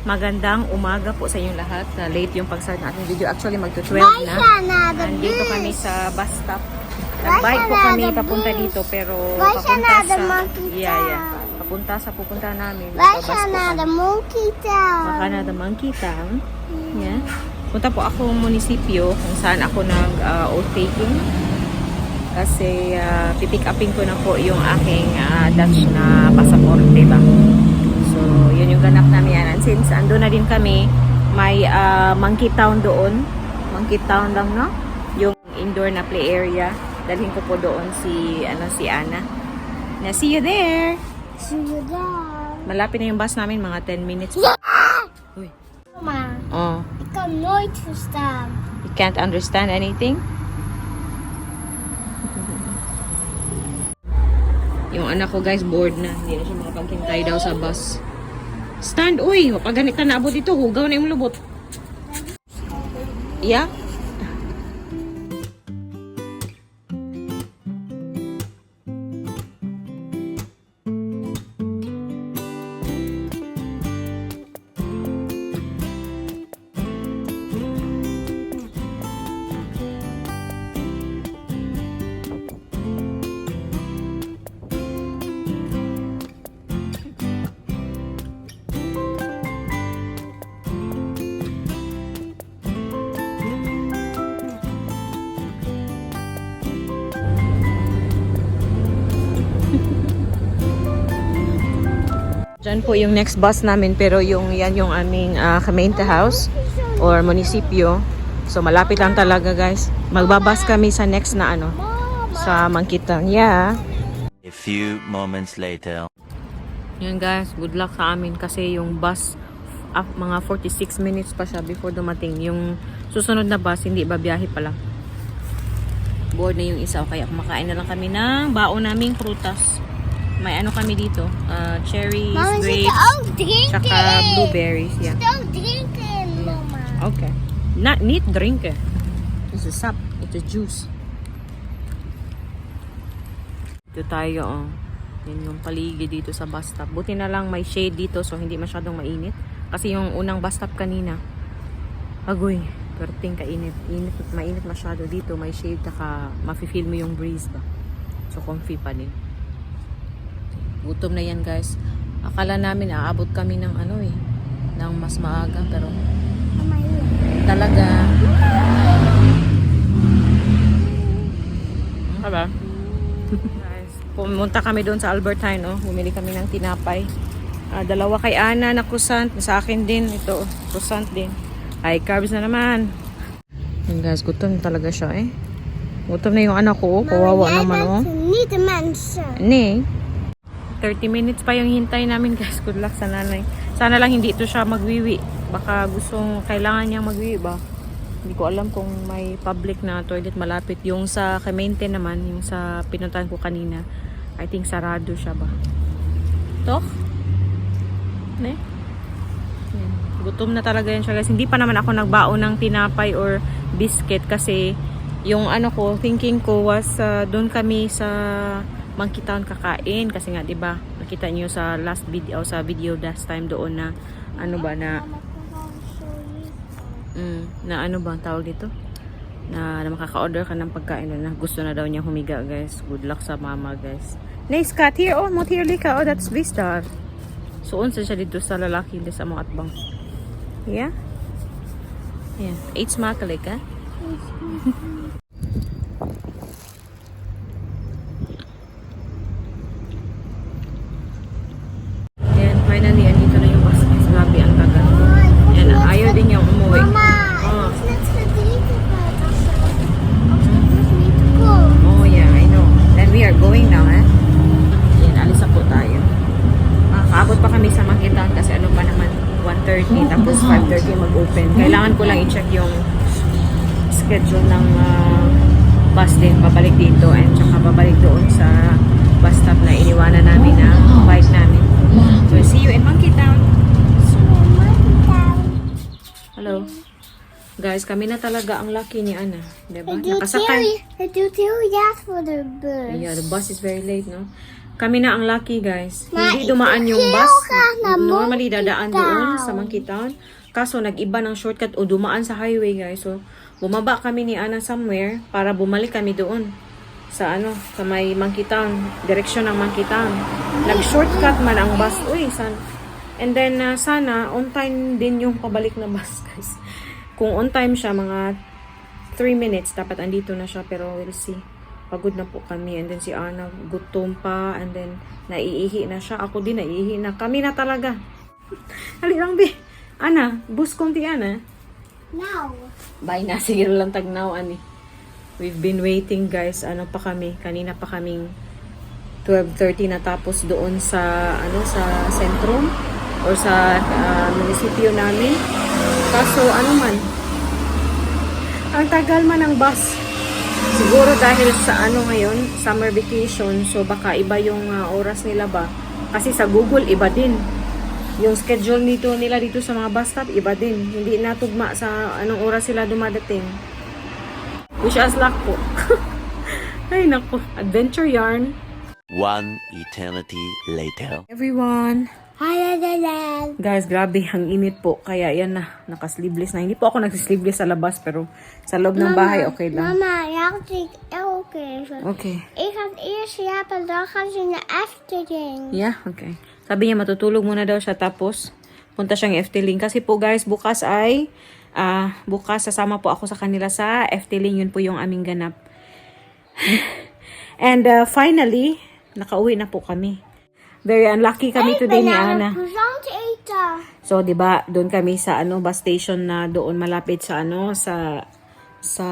Magandang umaga po sa inyong lahat. Late yung pag-start ng ating video. Actually, magto-12 na. Nandito kami sa bus stop. Nag-bike po kami papunta dito, pero papunta sa... Papunta sa pupunta namin. Baka na the monkey town. Yeah. Punta po ako munisipyo kung saan ako nag-oath taking. Kasi pipick upin ko na po yung aking Dutch na passport, diba? So, yun yung ganap namin yan. And since ando na din kami, may monkey town doon. Monkey town lang, no? Yung indoor na play area. Dalhin ko po doon si Ana. Na, see you there! See you there! Malapit na yung bus namin, mga 10 minutes. Uy. Mama, Oh. ik kan nooit verstaan. You can't understand anything? Yung anak ko guys, bored na. Hindi na siya makapaghintay daw sa bus. Stand, uy! Pag ganit ka naabot dito, hugaw na yung lubot. Yeah? Diyan po yung next bus namin, pero yan yung aming Gemeente House or munisipyo. So malapit lang talaga guys. Magbabas kami sa next na sa Monkey Town. Yeah. A few moments later. Yan guys, good luck sa amin kasi yung bus mga 46 minutes pa siya before dumating. Yung susunod na bus hindi babiyahe pa lang. Bored na yung isa, kaya kumakain na lang kami ng baon naming prutas. May kami dito, cherries, Mama, grapes, tsaka blueberries. Yeah. Ook drinken, mama. Okay. Niet drinken. It's a sap. It's a juice. Dito tayo, oh. Yan yung paligid dito sa bus stop. Buti na lang may shade dito, so hindi masyadong mainit. Kasi yung unang bus stop kanina, agoy, perting kainit. Mainit masyado dito. May shade, taka mafe-feel mo yung breeze ba. So comfy pa din. Gutom na yan guys. Akala namin aabot kami ng ng mas maaga, pero talaga guys, pumunta kami doon sa Albertine, bumili kami ng tinapay. Dalawa kay Ana na croissant, sa akin din ito, croissant din. Ay, carbs na naman. Yan guys, gutom talaga siya Gutom na yung anak ko, kawawa naman Niet de mensen. Nee. 30 minutes pa yung hintay namin guys. Good luck sa nanay. Sana lang hindi ito siya magwiwi. Baka kailangan niyang magwiwi ba? Hindi ko alam kung may public na toilet malapit. Yung sa Gemeente naman, yung sa pinuntahan ko kanina, I think sarado siya ba? Tok? Ne? Yan. Gutom na talaga yan siya guys. Hindi pa naman ako nagbaon ng tinapay or biscuit kasi yung thinking ko was doon kami sa Monkey Town kakain kasi nga 'di ba nakita niyo sa last video last time doon na tawag dito na makaka-order ka ng pagkain na gusto na daw niya humiga guys. Good luck sa mama guys. Nice cat here mot here lika that's Vistar. So unsa siya dito sa lalaki sa mga atbang. Yeah. It's makalik Finally, andito na yung bus. Grabe, ang tagal. Yan, ayaw din yung umuwi. Mama, Oh. ik is net verdrietig. Als niet te koop. Oh yeah, I know. Then we are going now, Yan, alis na po tayo. Kaabot pa kami sa Makitan kasi pa naman, 1:30 tapos 5:30 mag-open. Kailangan ko lang i-check yung schedule ng bus din, babalik dito and tsaka babalik doon sa bus stop na iniwanan namin na bike namin. So, see you in Monkey Town. Hello. Guys, kami na talaga ang lucky ni Ana. Diba? Nakasakay. Het duurt heel jaar voor de bus. Yeah, the bus is very late, no? Kami na ang lucky, guys. Ma, Hindi dumaan yung ikaw bus. ka na Normally, Monkey dadaan Town. doon sa Monkey Town. Kaso, nag-iba ng shortcut o dumaan sa highway, guys. So, bumaba kami ni Ana somewhere para bumalik kami doon sa sa may Monkey Town. Direksyon ng Monkey Town. Nag-shortcut man ang bus. Uy, and then, sana, on time din yung pabalik na bus, guys. Kung on time siya, mga 3 minutes, dapat andito na siya. Pero we'll see. Pagod na po kami. And then si Ana, gutom pa. And then, naiihi na siya. Ako din, naiihi na. Kami na talaga. Hali lang, be. Ana, bus kong ti Ana. Now. Bye na. Sige lang tagnaw, ani. We've been waiting, guys. Ano pa kami? Kanina pa kaming 12:30 na tapos doon sa, sa sentrum or sa munisipyo namin. Kaso, ang tagal man ng bus. Siguro dahil sa ngayon, summer vacation, so baka iba yung oras nila ba? Kasi sa Google, iba din. Yung schedule nila dito sa mga bus stop, iba din. Hindi natugma sa anong oras sila dumadating. Wish us luck po. Ay nako, adventure yarn. One eternity later. Everyone. Hi, Dad. Guys, grabe, ang init po. Kaya yan na, naka-sleeveless na. Hindi po ako nag-sleeveless sa labas, pero sa loob ng bahay, okay lang. Mama, jag tycker okay. Okay. Ik had eerst japen, dan gaan ze naar Efteling. Yeah, okay. Sabi niya matutulog muna daw siya tapos punta siyang Efteling. Kasi po guys, bukas sasama po ako sa kanila sa Efteling. Yun po yung aming ganap. And finally, nakauwi na po kami. Very unlucky kami today ni Ana. Croissant eten. So, 'di ba, doon kami sa bus station na doon malapit sa sa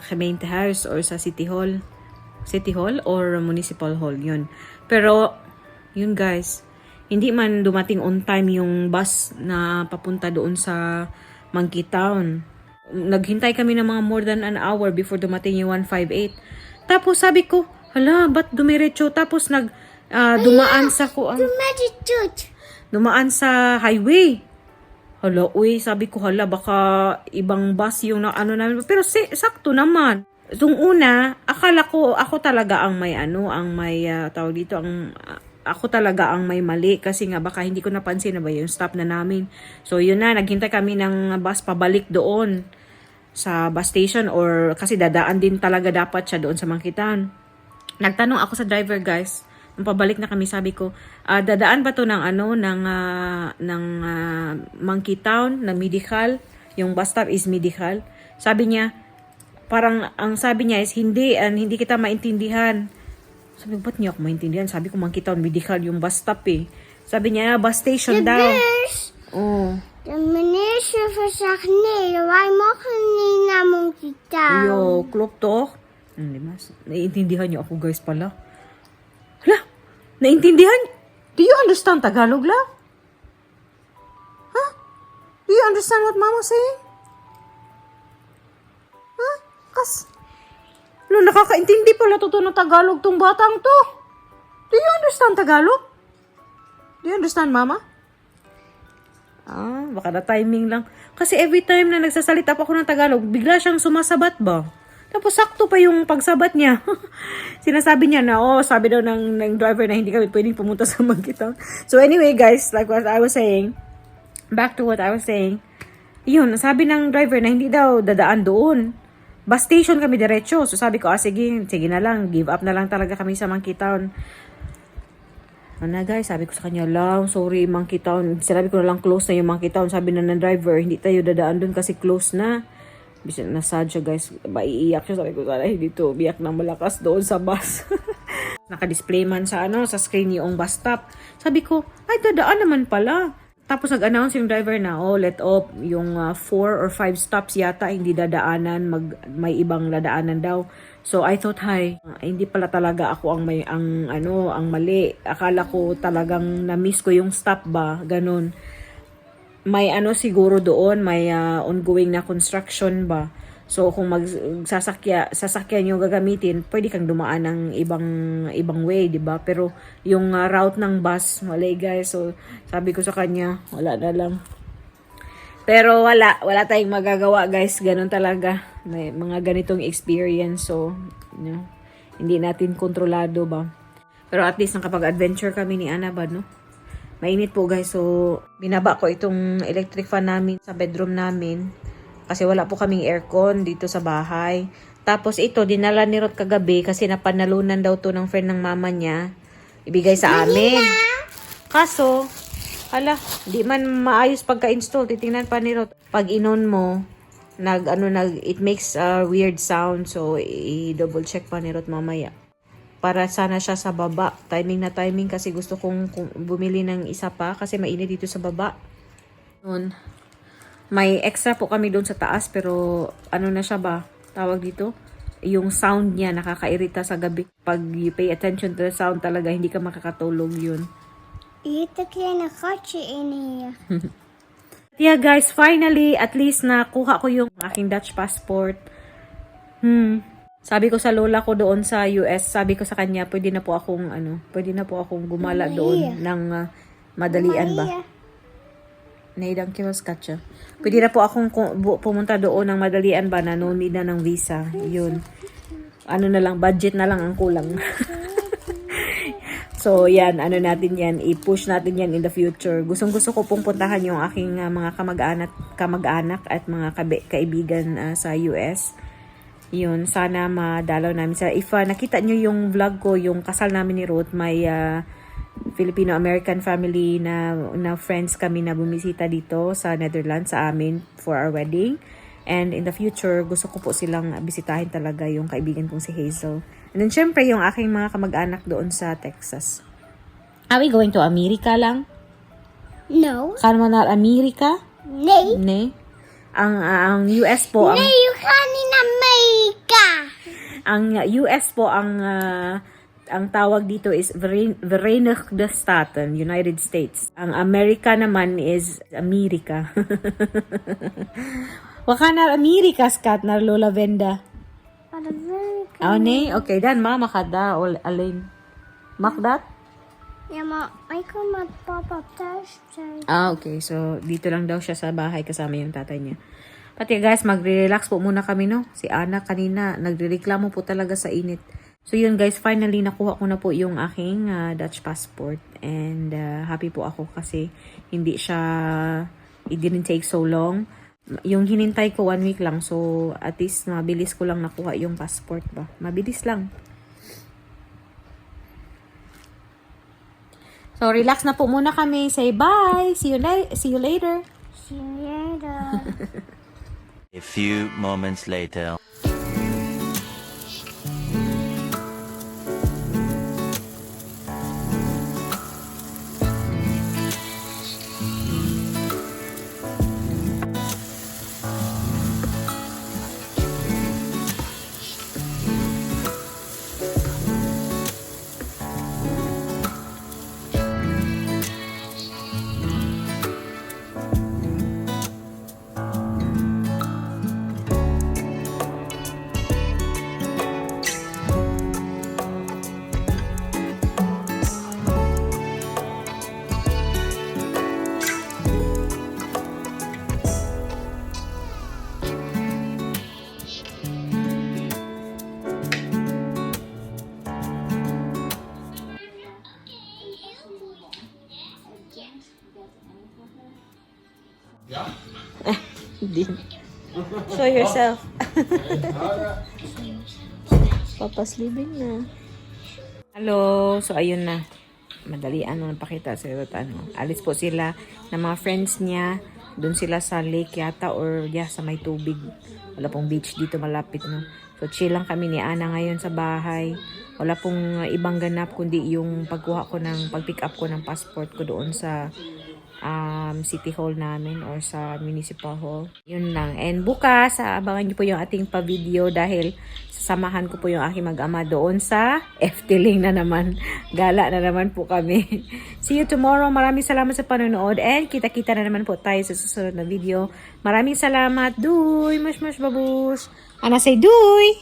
Gemeente House or sa City Hall. City Hall or Municipal Hall, 'yun. Pero yun guys, hindi man dumating on time yung bus na papunta doon sa Monkey Town. Naghintay kami ng mga more than an hour before dumating yung 158. Tapos sabi ko, hala, ba't dumiretso? Tapos dumaan sa dumaan sa highway. Hala, sabi ko, hala, baka ibang bus yung namin. Pero sakto naman. Yung una, akala ko, ako talaga ang may tawag dito, ako talaga ang may mali kasi nga baka hindi ko napansin na ba yung stop na namin. So yun na, naghintay kami ng bus pabalik doon sa bus station or kasi dadaan din talaga dapat siya doon sa Monkey Town. Nagtanong ako sa driver guys, nung pabalik na kami, sabi ko, dadaan ba to ng Monkey Town, ng Medical? Yung bus stop is Medical. Sabi niya, parang ang sabi niya is hindi kita maintindihan. Sabi ko, ba't niya ako maintindihan? Sabi ko, Monkey Town, Medical yung bus stop eh. Sabi niya, bus station daw. Oh. De meneer zegt nee, wij mogen niet naar Monkey Town. Yo, klopt toch? Hindi mas. Naiintindihan niyo ako guys pala. Hala, naiintindihan? Do you understand Tagalog la? Huh? Do you understand what mama saying? Huh? Nakakaintindi pala to ng Tagalog tong batang to. Do you understand Tagalog? Do you understand mama? Baka na timing lang. Kasi every time na nagsasalita pa ako ng Tagalog, bigla siyang sumasabat ba? Tapos sakto pa yung pagsabat niya. Sinasabi niya na, sabi daw ng driver na hindi kami pwedeng pumunta sa Monkey Town. So anyway guys, like what I was saying, back to what I was saying, yun, sabi ng driver na hindi daw dadaan doon. Bus station kami diretso. So sabi ko, sige na lang, give up na lang talaga kami sa Monkey Town. Guys, sabi ko sa kanya, sorry Monkey Town. Sinabi ko na lang close na yung Monkey Town. Sabi na ng driver, hindi tayo dadaan doon kasi close na. Bisa nasad siya guys, maiiyak siya. Sabi ko, sana hindi to biyak ng malakas doon sa bus. Naka-display man sa screen yung bus stop. Sabi ko, ay dadaan naman pala. Tapos nag-announce yung driver na, let off yung 4 or 5 stops yata hindi dadaanan, may ibang dadaanan daw. So I thought, hindi pala talaga ako ang mali. Akala ko talagang na-miss ko yung stop ba, ganun. May siguro doon, may ongoing na construction ba. So kung sasakyan yung gagamitin, pwede kang dumaan ng ibang way, 'di ba? Pero yung route ng bus, mali guys. So sabi ko sa kanya, wala na lang. Pero wala tayong magagawa guys, ganun talaga. May mga ganitong experience, so hindi natin kontrolado ba. Pero at least nakapag-adventure kami ni Annabad, no? Mainit po guys, so binaba ko itong electric fan namin sa bedroom namin. Kasi wala po kaming aircon dito sa bahay. Tapos ito, dinala ni Ruth kagabi kasi napanalunan daw to ng friend ng mama niya. Ibigay sa amin. Kaso, di man maayos pagka-install. Titingnan pa ni Ruth. Pag inon mo, it makes a weird sound. So, i-double check pa ni Ruth mamaya. Para sana siya sa baba. Timing na timing kasi gusto kong bumili ng isa pa kasi mainit dito sa baba. Noon. May extra po kami doon sa taas pero ano na siya ba? Tawag dito? Yung sound niya nakakairita sa gabi. Pag you pay attention to the sound talaga hindi ka makakatulog yun. Ito kaya na kotse in here. Yeah guys, finally at least nakuha ko yung aking Dutch passport. Sabi ko sa lola ko doon sa US, sabi ko sa kanya, pwede na po akong gumala doon ng madalian ba? Naidang kilos katsa. Pwede na po akong pumunta doon ng madalian ba na no need na ng visa. Yun. Ano na lang, budget na lang ang kulang. So, yan, natin yan, i-push natin yan in the future. Gustong-gusto ko pong puntahan yung aking mga kamag-anak at mga kaibigan sa US. Yun, sana madalaw namin sa if nakita nyo yung vlog ko, yung kasal namin ni Ruth, may Filipino-American family na friends kami na bumisita dito sa Netherlands sa amin for our wedding. And in the future, gusto ko po silang bisitahin talaga yung kaibigan kong si Hazel. And then syempre yung aking mga kamag-anak doon sa Texas. Are we going to America lang? No. Saan man na Amerika? Nee. Ne? Ang US po Nee, you gaan in Amerika. Ang US po ang tawag dito is Verenigde Staten, United States. Ang Amerika naman is Amerika. Waka na Amerika skat na Lola Venda. Amerika. Oh, ne? Okay, dan mama kada alin. Makdat? Ja, maar ik kom met papa thuis zijn. Okay. So, dito lang daw siya sa bahay kasama yung tatay niya. Pati guys, magre-relax po muna kami, no? Si Ana kanina, nagrereklamo po talaga sa init. So, yun guys, finally, nakuha ko na po yung aking Dutch passport. And happy po ako kasi it didn't take so long. Yung hinintay ko 1 week lang. So, at least mabilis ko lang nakuha yung passport ba. Mabilis lang. So, relax na po muna kami. Say bye. See you later. See you later. A few moments later. Show yourself. Papa's leaving na. Hello. So, ayun na. Madalian mo napakita sa alis po sila ng mga friends niya. Doon sila sa lake yata or sa may tubig. Wala pong beach dito malapit, no? So, chill lang kami ni Ana ngayon sa bahay. Wala pong ibang ganap kundi yung pag-pick up ko ng passport ko doon sa city hall namin or sa municipal hall. Yun lang. And bukas, abangan nyo po yung ating pa-video dahil sasamahan ko po yung aking mag-ama doon sa FTLing na naman. Gala na naman po kami. See you tomorrow. Maraming salamat sa panonood and kita-kita na naman po tayo sa susunod na video. Maraming salamat. Duy! Mush mush babush! Ana say duy!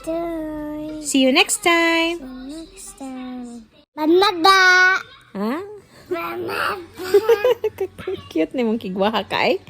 Doei. See you next time! Next time. Banada. Ha? Banada. Cute ni mong kigwaha ka eh.